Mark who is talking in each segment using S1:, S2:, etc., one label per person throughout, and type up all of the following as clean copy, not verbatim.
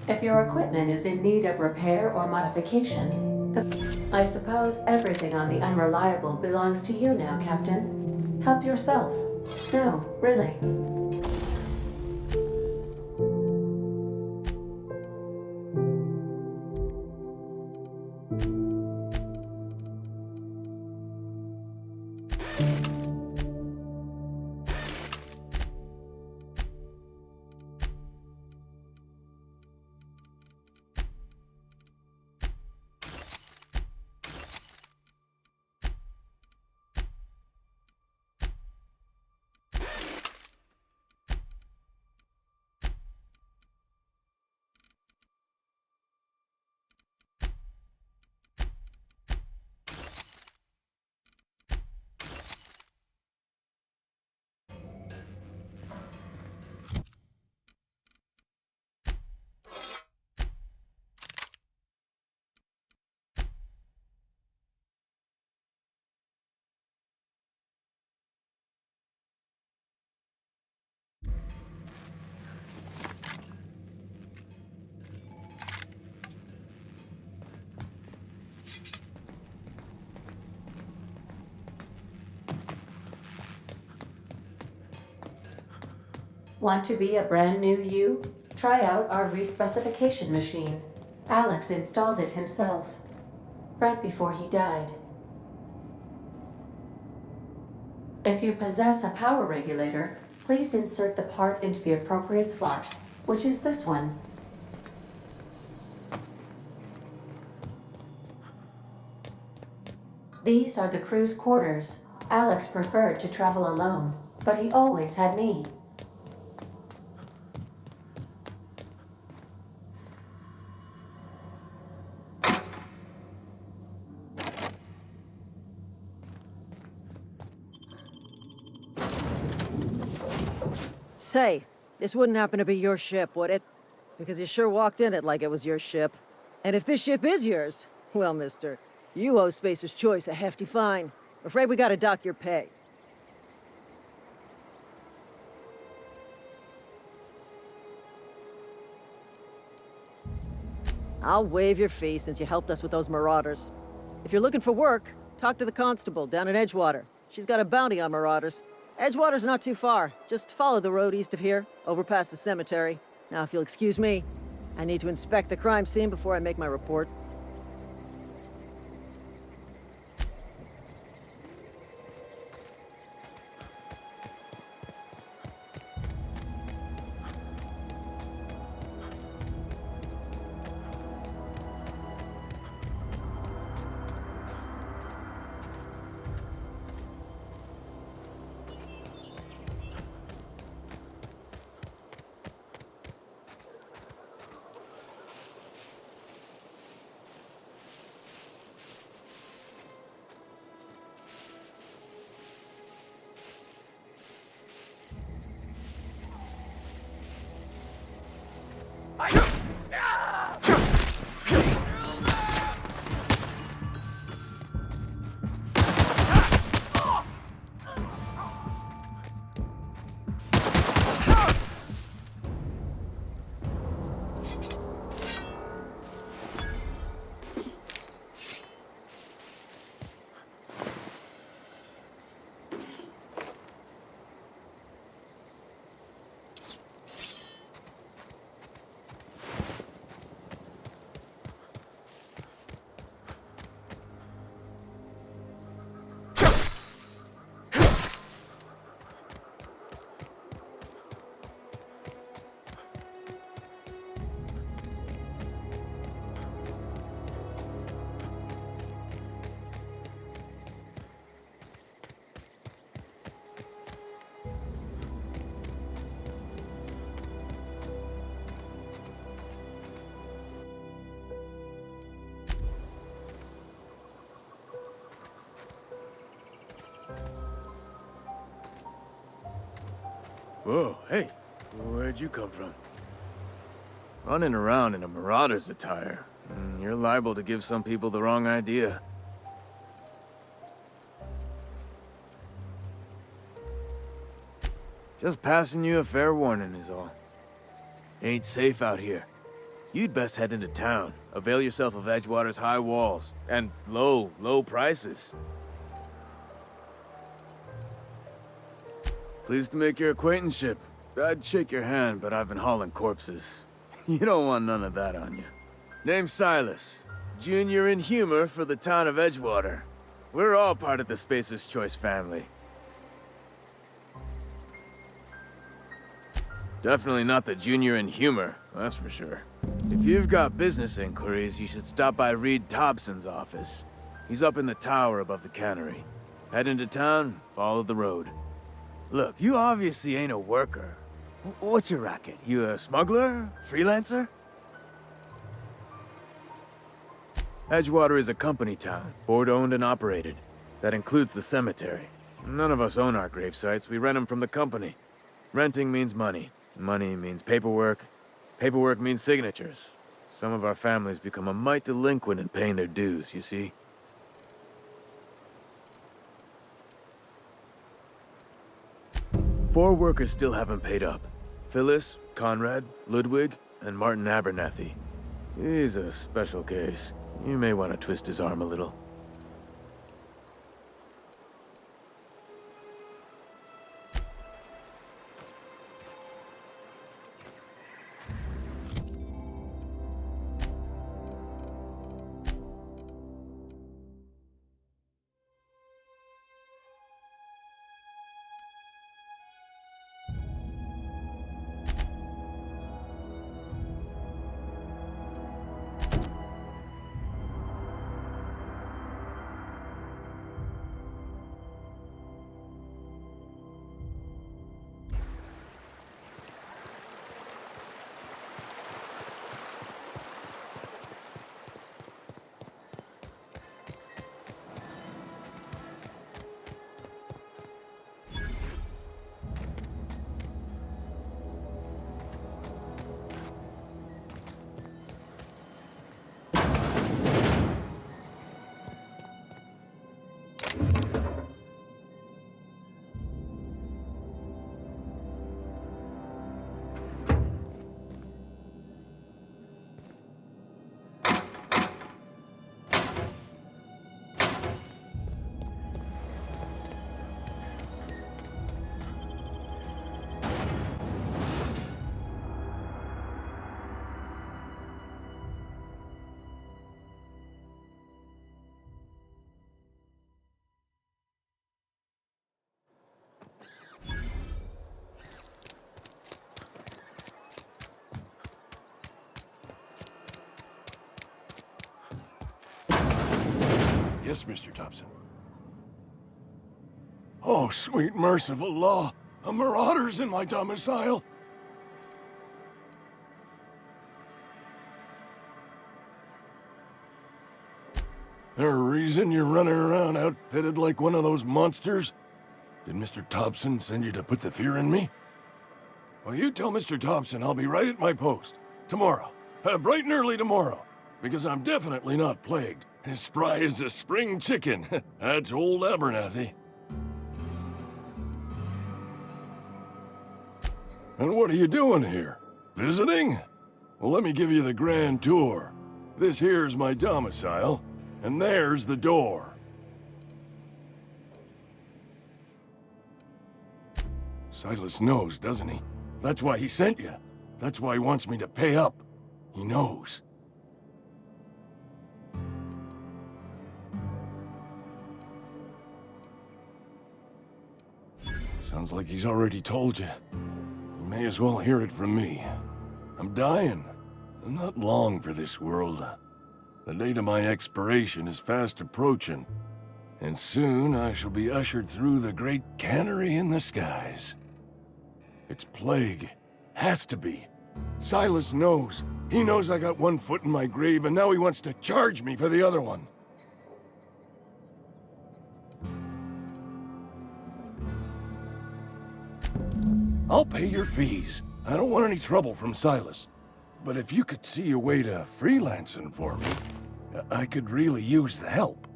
S1: If your equipment is in need of repair or modification, I suppose everything on the Unreliable belongs to you now, Captain. Help yourself. No, really. Want to be a brand new you? Try out our respecification machine. Alex installed it himself, right before he died. If you possess a power regulator, please insert the part into the appropriate slot, which is this one. These are the crew's quarters. Alex preferred to travel alone, but he always had me.
S2: Say, this wouldn't happen to be your ship, would it? Because you sure walked in it like it was your ship. And if this ship is yours, well, mister, you owe Spacer's Choice a hefty fine. Afraid we gotta dock your pay. I'll waive your fee since you helped us with those marauders. If you're looking for work, talk to the constable down in Edgewater. She's got a bounty on marauders. Edgewater's not too far. Just follow the road east of here, over past the cemetery. Now, if you'll excuse me, I need to inspect the crime scene before I make my report.
S3: Whoa, hey, where'd you come from? Running around in a marauder's attire. You're liable to give some people the wrong idea. Just passing you a fair warning is all. Ain't safe out here. You'd best head into town. Avail yourself of Edgewater's high walls and low prices. Pleased to make your acquaintanceship. I'd shake your hand, but I've been hauling corpses. You don't want none of that on you. Name's Silas. Junior in humor for the town of Edgewater. We're all part of the Spacer's Choice family. Definitely not the junior in humor, that's for sure. If you've got business inquiries, you should stop by Reed Thompson's office. He's up in the tower above the cannery. Head into town, follow the road. Look, you obviously ain't a worker. What's your racket? You a smuggler? Freelancer? Edgewater is a company town, board-owned and operated. That includes the cemetery. None of us own our grave sites, we rent them from the company. Renting means money. Money means paperwork. Paperwork means signatures. Some of our families become a mite delinquent in paying their dues, you see? Four workers still haven't paid up. Phyllis, Conrad, Ludwig, and Martin Abernathy. He's a special case. You may want to twist his arm a little.
S4: Yes, Mr. Thompson. Oh, sweet merciful law! A marauder's in my domicile! There a reason you're running around outfitted like one of those monsters? Did Mr. Thompson send you to put the fear in me? Well, you tell Mr. Thompson I'll be right at my post. Tomorrow. Bright and early tomorrow. Because I'm definitely not plagued. As spry as a spring chicken. That's old Abernathy. And what are you doing here? Visiting? Well, let me give you the grand tour. This here's my domicile, and there's the door. Silas knows, doesn't he? That's why he sent you. That's why he wants me to pay up. He knows. Sounds like he's already told you. You may as well hear it from me. I'm dying. I'm not long for this world. The date of my expiration is fast approaching, and soon I shall be ushered through the great cannery in the skies. It's plague. Has to be. Silas knows. He knows I got one foot in my grave, and now he wants to charge me for the other one. I'll pay your fees. I don't want any trouble from Silas. But if you could see a way to freelancing for me, I could really use the help.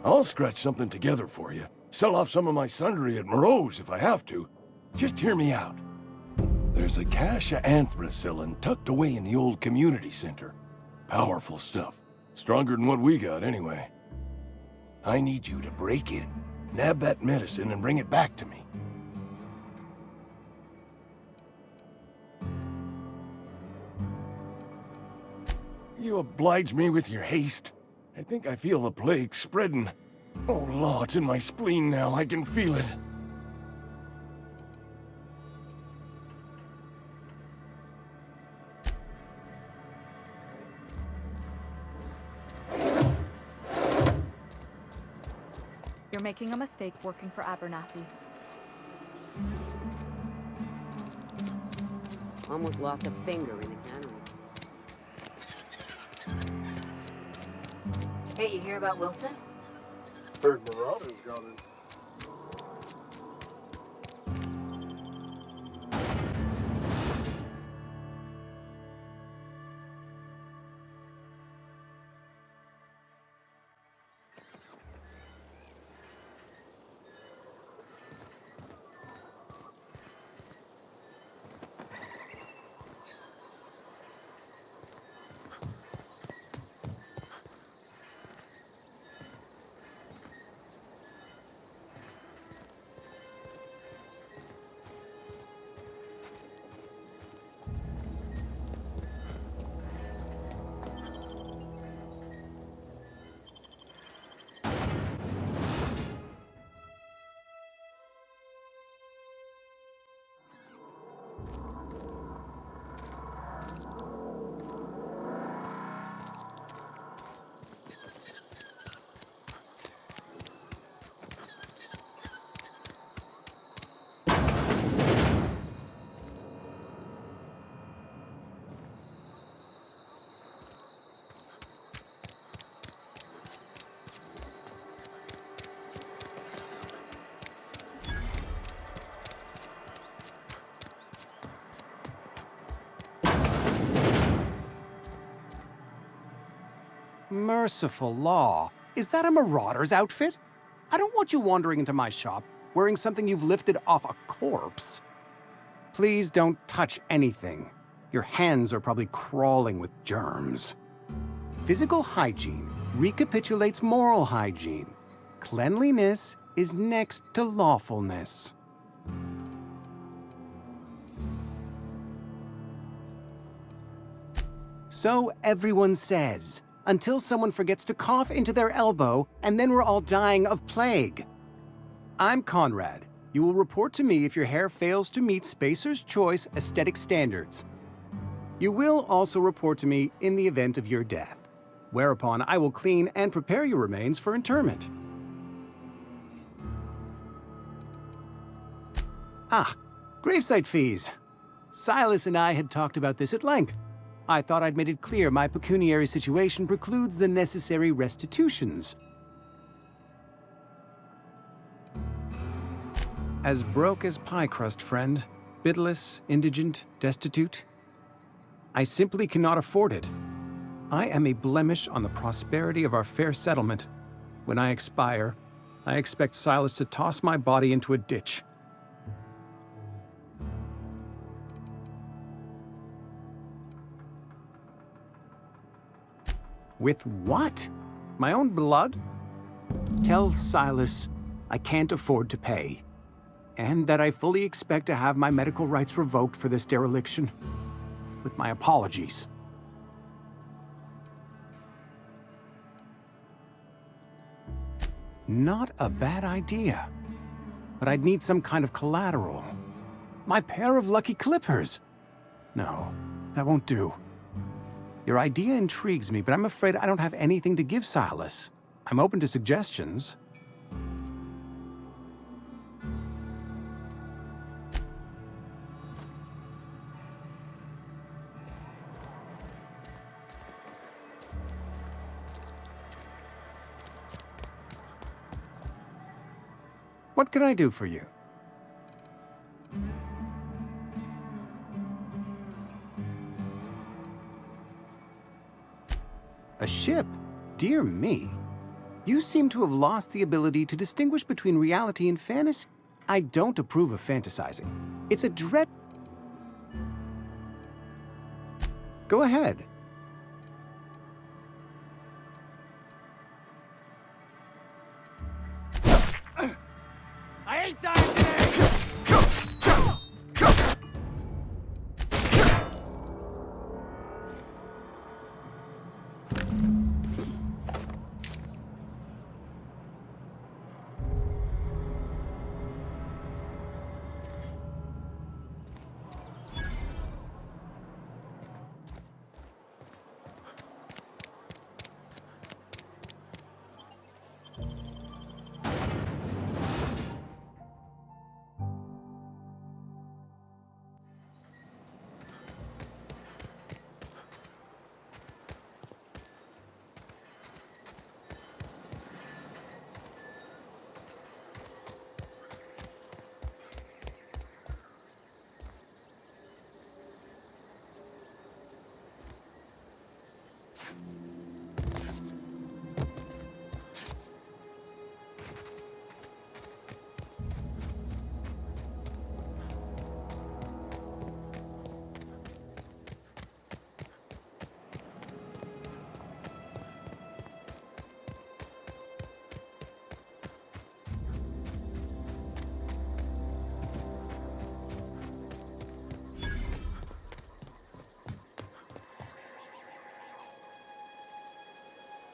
S4: I'll scratch something together for you. Sell off some of my sundry at Moreau's if I have to. Just hear me out. There's a cache of anthracillin tucked away in the old community center. Powerful stuff. Stronger than what we got, anyway. I need you to break in, nab that medicine, and bring it back to me. You oblige me with your haste. I think I feel the plague spreading. Oh, Law, it's in my spleen now. I can feel it.
S5: You're making a mistake working for Abernathy.
S6: Almost lost a finger in the cannery.
S1: Hey, you hear about Wilson?
S4: Heard Marauders got it.
S7: Merciful law. Is that a marauder's outfit? I don't want you wandering into my shop wearing something you've lifted off a corpse. Please don't touch anything. Your hands are probably crawling with germs. Physical hygiene recapitulates moral hygiene. Cleanliness is next to lawfulness. So everyone says, until someone forgets to cough into their elbow, and then we're all dying of plague. I'm Conrad. You will report to me if your hair fails to meet Spacer's Choice aesthetic standards. You will also report to me in the event of your death, whereupon I will clean and prepare your remains for interment. Ah, gravesite fees. Silas and I had talked about this at length. I thought I'd made it clear my pecuniary situation precludes the necessary restitutions. As broke as pie crust, friend. Bidless, indigent, destitute. I simply cannot afford it. I am a blemish on the prosperity of our fair settlement. When I expire, I expect Silas to toss my body into a ditch. With what? My own blood? Tell Silas I can't afford to pay, and that I fully expect to have my medical rights revoked for this dereliction. With my apologies. Not a bad idea, but I'd need some kind of collateral. My pair of lucky clippers. No, that won't do. Your idea intrigues me, but I'm afraid I don't have anything to give Silas. I'm open to suggestions. What can I do for you? A ship? Dear me. You seem to have lost the ability to distinguish between reality and fantasy. I don't approve of fantasizing. It's a dread... Go ahead.
S3: I ain't dying today!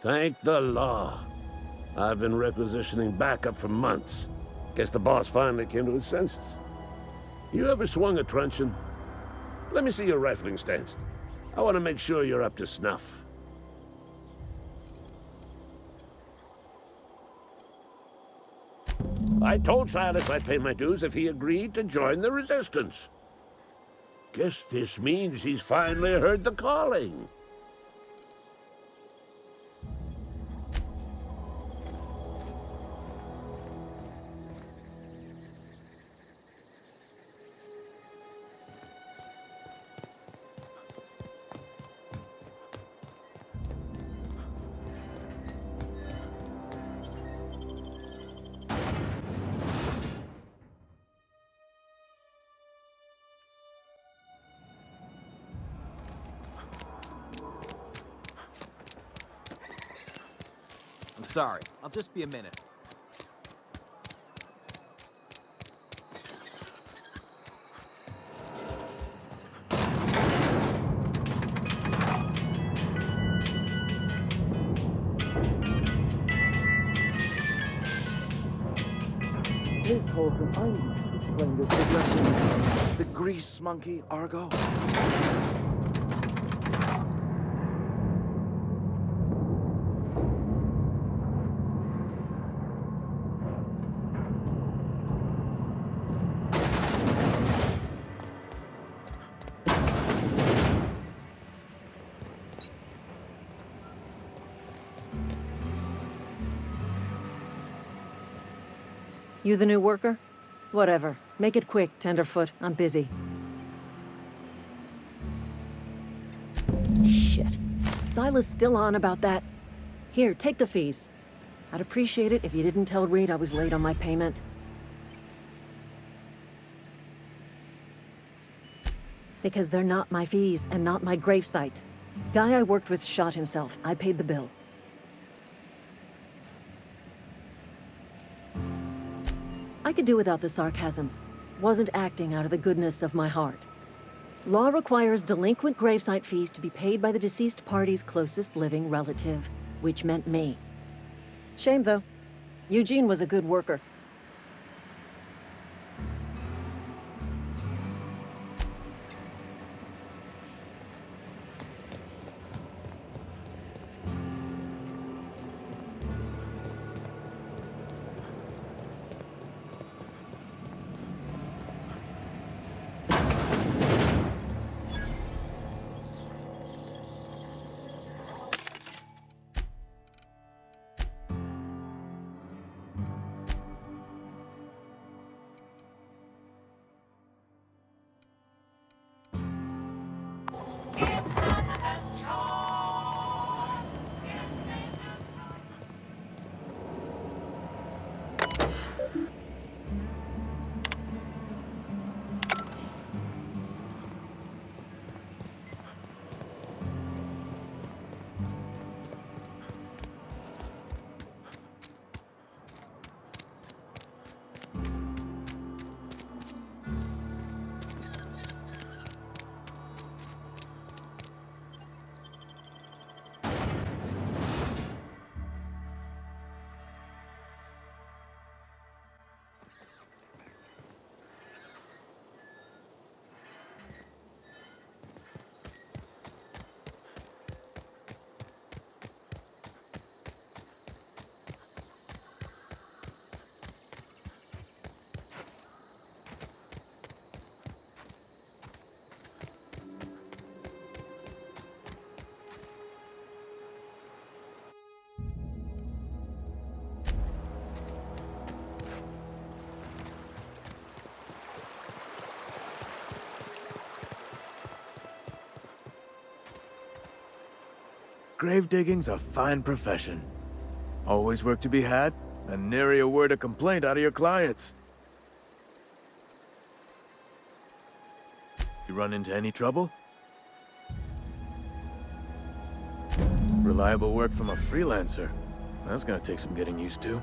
S8: Thank the law. I've been requisitioning backup for months. Guess the boss finally came to his senses. You ever swung a truncheon? Let me see your rifling stance. I want to make sure you're up to snuff. I told Silas I'd pay my dues if he agreed to join the resistance. Guess this means he's finally heard the calling.
S3: I'm sorry. I'll just be a minute.
S2: Please hold him. I need to explain this progression.
S3: The grease monkey, Argo?
S2: You the new worker? Whatever. Make it quick, Tenderfoot. I'm busy. Shit. Silas still on about that. Here, take the fees. I'd appreciate it if you didn't tell Reed I was late on my payment. Because they're not my fees and not my gravesite. Guy I worked with shot himself. I paid the bill. I could do without the sarcasm. Wasn't acting out of the goodness of my heart. Law requires delinquent gravesite fees to be paid by the deceased party's closest living relative, which meant me. Shame, though. Eugene was a good worker.
S3: grave digging's a fine profession. Always work to be had, and nary a word of complaint out of your clients. You run into any trouble? Reliable work from a freelancer. That's gonna take some getting used to.